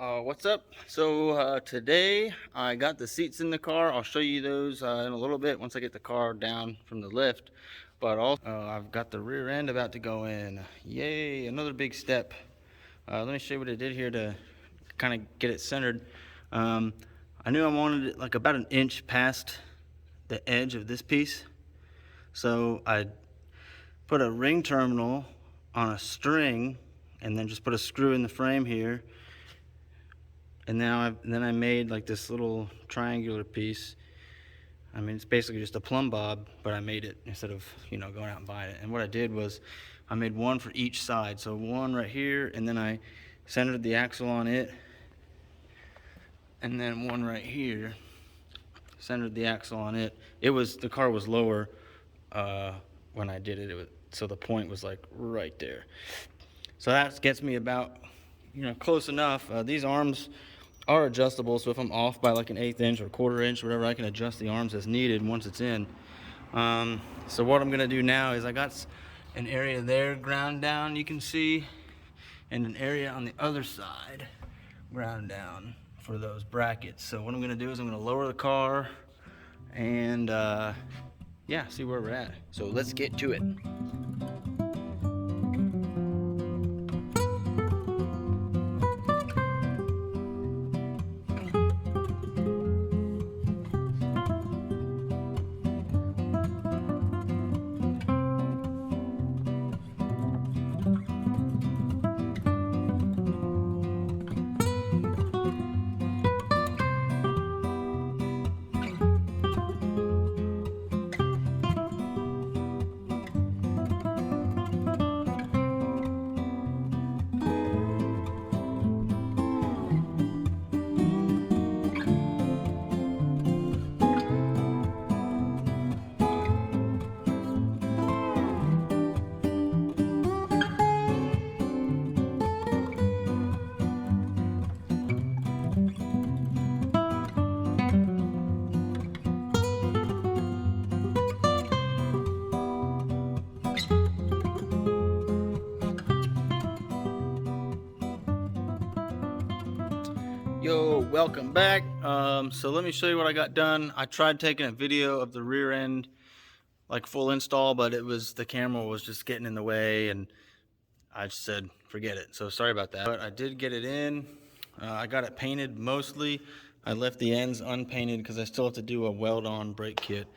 What's up? So today I got the seats in the car. I'll show you those in a little bit once I get the car down from the lift. But also I've got the rear end about to go in. Yay, another big step. Let me show you what I did here to kind of get it centered. I knew I wanted it like about an inch past the edge of this piece. So I put a ring terminal on a string and then just put a screw in the frame here. And then I made like this little triangular piece. I mean, it's basically just a plumb bob, but I made it instead of, going out and buying it. And what I did was I made one for each side. So one right here, and then I centered the axle on it. And then one right here, centered the axle on it. The car was lower when I did it. So the point was like right there. So that gets me about, close enough. These arms are adjustable, so if I'm off by like an 1/8 inch or 1/4 inch, whatever, I can adjust the arms as needed once it's in. So what I'm gonna do now is I got an area there ground down, you can see, and an area on the other side ground down for those brackets. So what I'm gonna do is I'm gonna lower the car and yeah, see where we're at. So let's get to it. Yo, welcome back. So let me show you what I got done. I tried taking a video of the rear end, like full install, but the camera was just getting in the way, and I just said, forget it. So sorry about that. But I did get it in. I got it painted mostly. I left the ends unpainted because I still have to do a weld-on brake kit.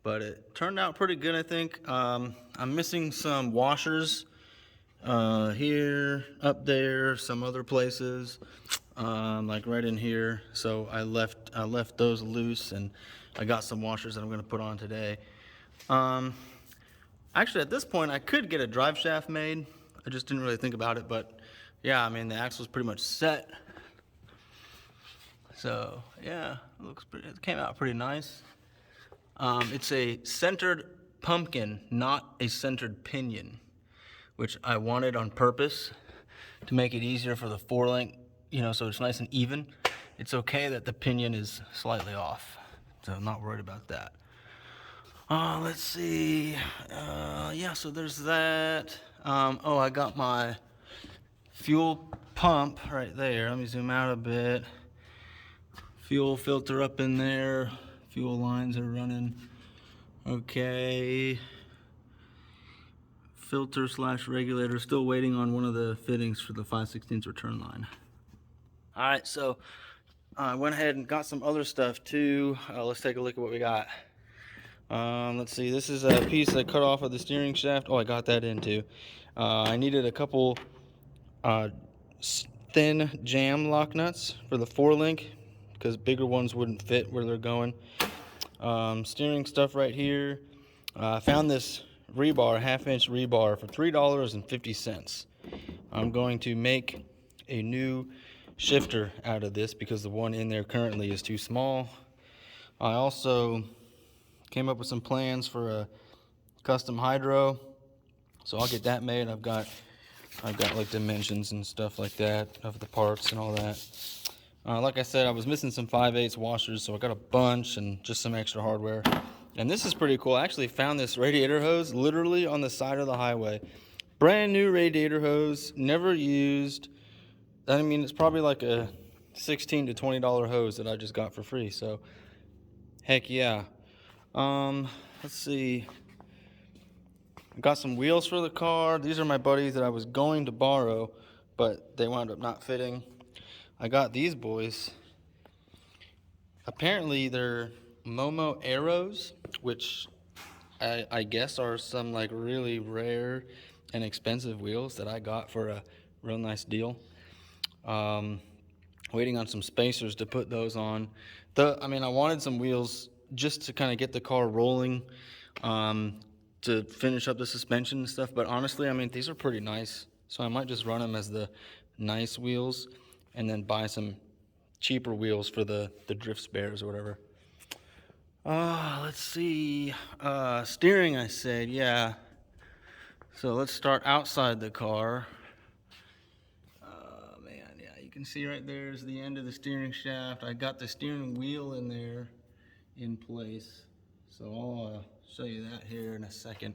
But it turned out pretty good, I think. I'm missing some washers here, up there, some other places. Like right in here. So I left those loose, and I got some washers that I'm going to put on today. Actually, at this point, I could get a drive shaft made. I just didn't really think about it, but yeah, I mean, the axle's pretty much set. So yeah, it came out pretty nice. It's a centered pumpkin, not a centered pinion, which I wanted on purpose to make it easier for the four-link, so it's nice and even. It's okay that the pinion is slightly off, so I'm not worried about that. Let's see. Yeah, so there's that. Oh, I got my fuel pump right there. Let me zoom out a bit. Fuel filter up in there. Fuel lines are running. Okay. Filter / regulator, still waiting on one of the fittings for the 5/16 return line. All right, so I went ahead and got some other stuff too. Let's take a look at what we got. Let's see, this is a piece I cut off of the steering shaft. Oh, I got that in too. I needed a couple thin jam lock nuts for the 4-link because bigger ones wouldn't fit where they're going. Steering stuff right here. I found this rebar, 1/2-inch rebar, for $3.50. I'm going to make a new shifter out of this because the one in there currently is too small. I also came up with some plans for a custom hydro, so I'll get that made. I've got like dimensions and stuff like that of the parts and all that. Like I said, I was missing some 5/8 washers, so I got a bunch and just some extra hardware. And this is pretty cool. I actually found this radiator hose literally on the side of the highway. Brand new radiator hose, never used. I mean, it's probably like a $16 to $20 hose that I just got for free. So, heck yeah. Let's see. I got some wheels for the car. These are my buddies that I was going to borrow, but they wound up not fitting. I got these boys. Apparently, they're Momo Arrows, which I guess are some like really rare and expensive wheels that I got for a real nice deal. Waiting on some spacers to put those on. I mean, I wanted some wheels just to kind of get the car rolling, to finish up the suspension and stuff. But honestly, I mean, these are pretty nice. So I might just run them as the nice wheels and then buy some cheaper wheels for the drift spares or whatever. Let's see. Steering, I said, yeah. So let's start outside the car. Man, yeah, you can see right there is the end of the steering shaft. I got the steering wheel in there in place. So I'll show you that here in a second.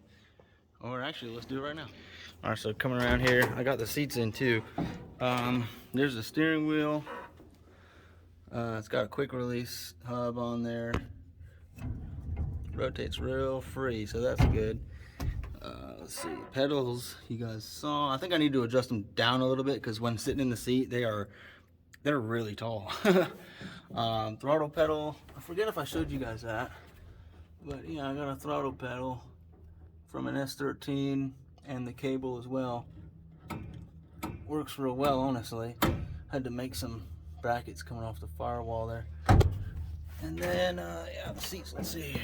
Or actually, let's do it right now. All right, so coming around here, I got the seats in too. There's the steering wheel. It's got a quick release hub on there. Rotates real free, so that's good. Let's see, pedals you guys saw. I think I need to adjust them down a little bit because when sitting in the seat, they're really tall. Throttle pedal, I forget if I showed you guys that, but yeah, I got a throttle pedal from an S13 and the cable as well. Works real well, honestly. Had to make some brackets coming off the firewall there. And then, yeah, the seats, let's see here.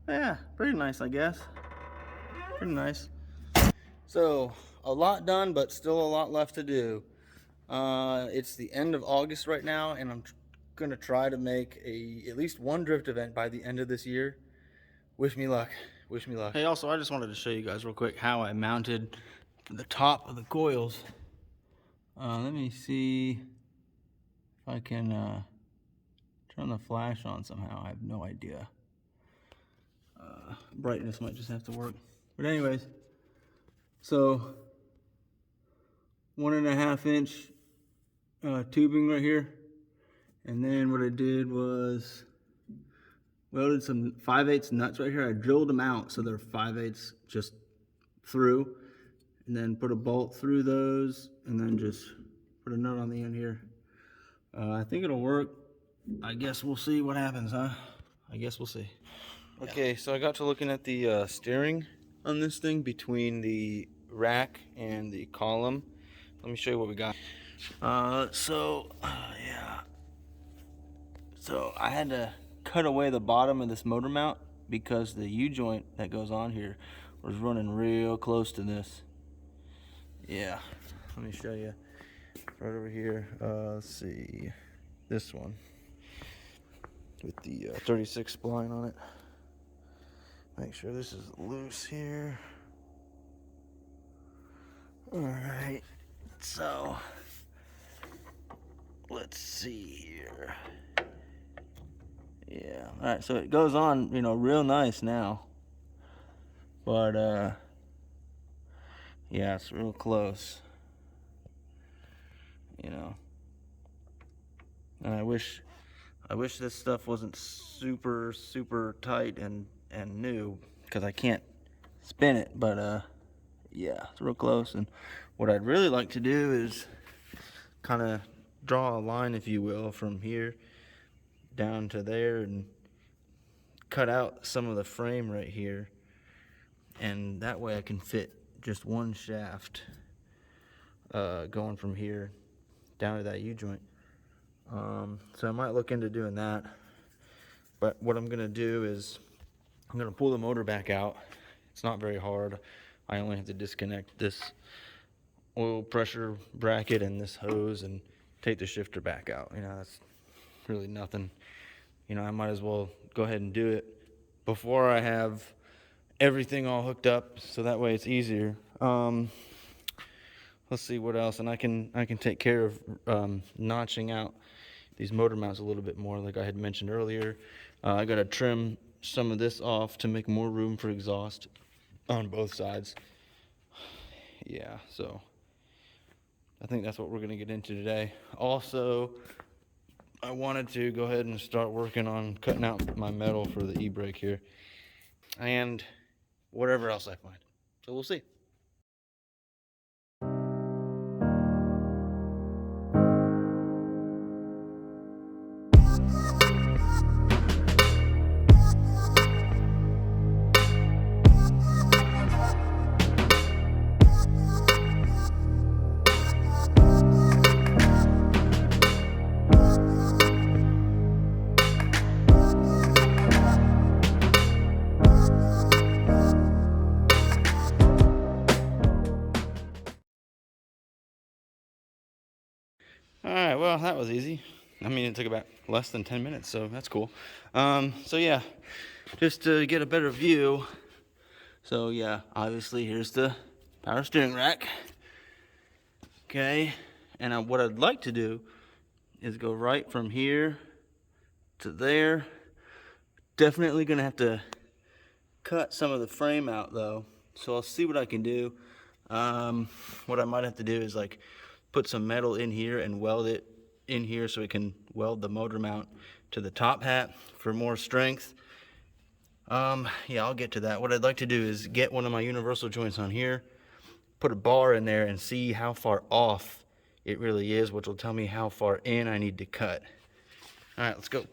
Yeah, pretty nice, I guess. Pretty nice. So, a lot done, but still a lot left to do. It's the end of August right now, and I'm gonna try to make at least one drift event by the end of this year. Wish me luck. Wish me luck. Hey, also, I just wanted to show you guys real quick how I mounted the top of the coils. Let me see if I can turn the flash on somehow. I have no idea. Brightness might just have to work. But anyways, so 1.5 inch tubing right here. And then what I did was welded some 5/8 nuts right here. I drilled them out so they're 5/8 just through. And then put a bolt through those and then just put a nut on the end here. I think it'll work. I guess we'll see what happens, huh? I guess we'll see. Okay, so I got to looking at the steering on this thing between the rack and the column. Let me show you what we got. Yeah. So I had to cut away the bottom of this motor mount because the U-joint that goes on here was running real close to this. Yeah, let me show you right over here. Let's see, this one with the 36 spline on it. Make sure this is loose here. All right, so let's see here. Yeah, all right, so it goes on, real nice now. But, yeah, it's real close. And I wish this stuff wasn't super, super tight and new, because I can't spin it, but, yeah, it's real close. And what I'd really like to do is kind of draw a line, if you will, from here down to there and cut out some of the frame right here, and that way I can fit just one shaft going from here down to that U-joint. So I might look into doing that, but what I'm gonna do is I'm gonna pull the motor back out. It's not very hard. I only have to disconnect this oil pressure bracket and this hose and take the shifter back out. That's really nothing. I might as well go ahead and do it before I have everything all hooked up, so that way it's easier. Let's see what else, and I can take care of notching out these motor mounts a little bit more, like I had mentioned earlier. I gotta trim some of this off to make more room for exhaust on both sides. yeah, so I think that's what we're gonna get into today. Also, I wanted to go ahead and start working on cutting out my metal for the e-brake here, and whatever else I find. So we'll see. All right, well, that was easy. I mean, it took about less than 10 minutes, so that's cool. So yeah, just to get a better view. So yeah, obviously here's the power steering rack. Okay, and what I'd like to do is go right from here to there. Definitely gonna have to cut some of the frame out though, so I'll see what I can do. What I might have to do is like put some metal in here and weld it in here so it can weld the motor mount to the top hat for more strength. Yeah, I'll get to that. What I'd like to do is get one of my universal joints on here, put a bar in there and see how far off it really is, which will tell me how far in I need to cut. All right, let's go.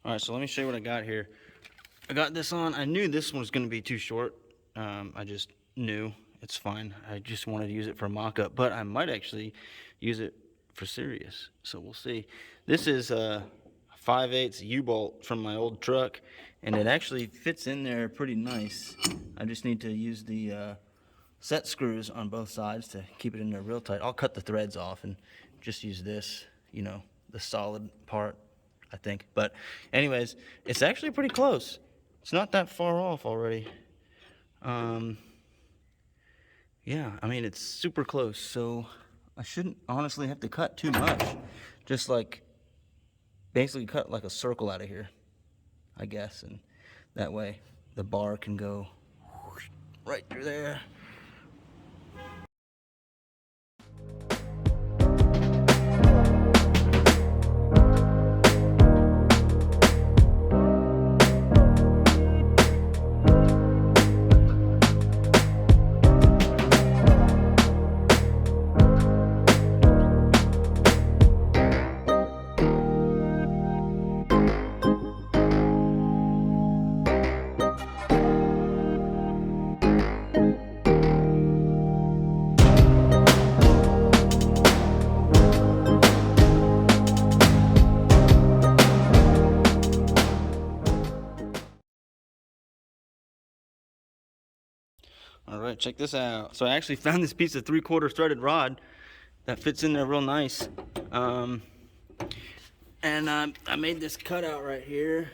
All right, so let me show you what I got here. I got this on. I knew this one was going to be too short. I just knew. It's fine. I just wanted to use it for mock-up, but I might actually use it for serious. So we'll see. This is a 5/8 U-bolt from my old truck, and it actually fits in there pretty nice. I just need to use the set screws on both sides to keep it in there real tight. I'll cut the threads off and just use this, you know, the solid part, I think. But anyways, it's actually pretty close. It's not that far off already. Yeah, I mean, it's super close, so I shouldn't honestly have to cut too much. Just like, basically cut like a circle out of here, I guess, and that way the bar can go right through there. All right, check this out. So I actually found this piece of 3/4 threaded rod that fits in there real nice. And I made this cutout right here,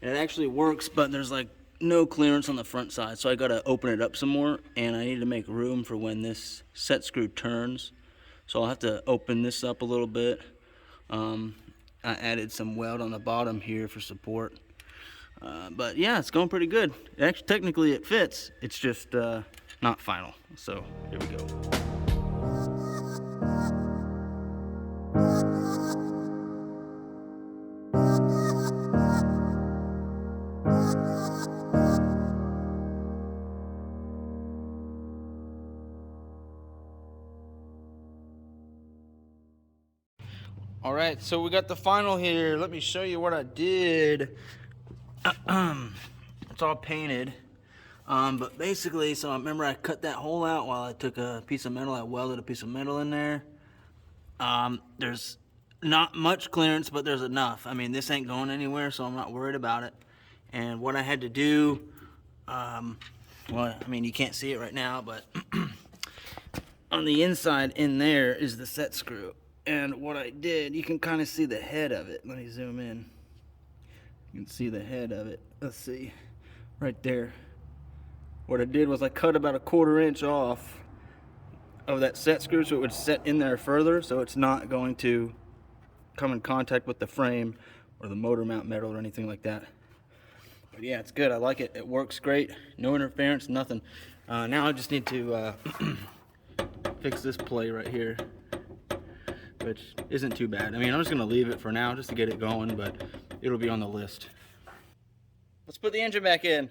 and it actually works, but there's like no clearance on the front side, so I gotta open it up some more, and I need to make room for when this set screw turns. So I'll have to open this up a little bit. I added some weld on the bottom here for support. But yeah, it's going pretty good. Actually, technically it fits. It's just not final. So here we go. All right, so we got the final here. Let me show you what I did. It's all painted. But basically, so I remember I cut that hole out while I took a piece of metal. I welded a piece of metal in there. There's not much clearance, but there's enough. I mean, this ain't going anywhere, so I'm not worried about it. And what I had to do, well, I mean, you can't see it right now, but on the inside in there is the set screw. And what I did, you can kind of see the head of it. Let me zoom in. You can see the head of it. Let's see, right there. What I did was I cut about a 1/4 inch off of that set screw so it would set in there further, so it's not going to come in contact with the frame or the motor mount metal or anything like that. But yeah, it's good. I like it. It works great. No interference, nothing. Now I just need to fix this play right here, which isn't too bad. I mean, I'm just gonna leave it for now just to get it going, but it'll be on the list. Let's put the engine back in.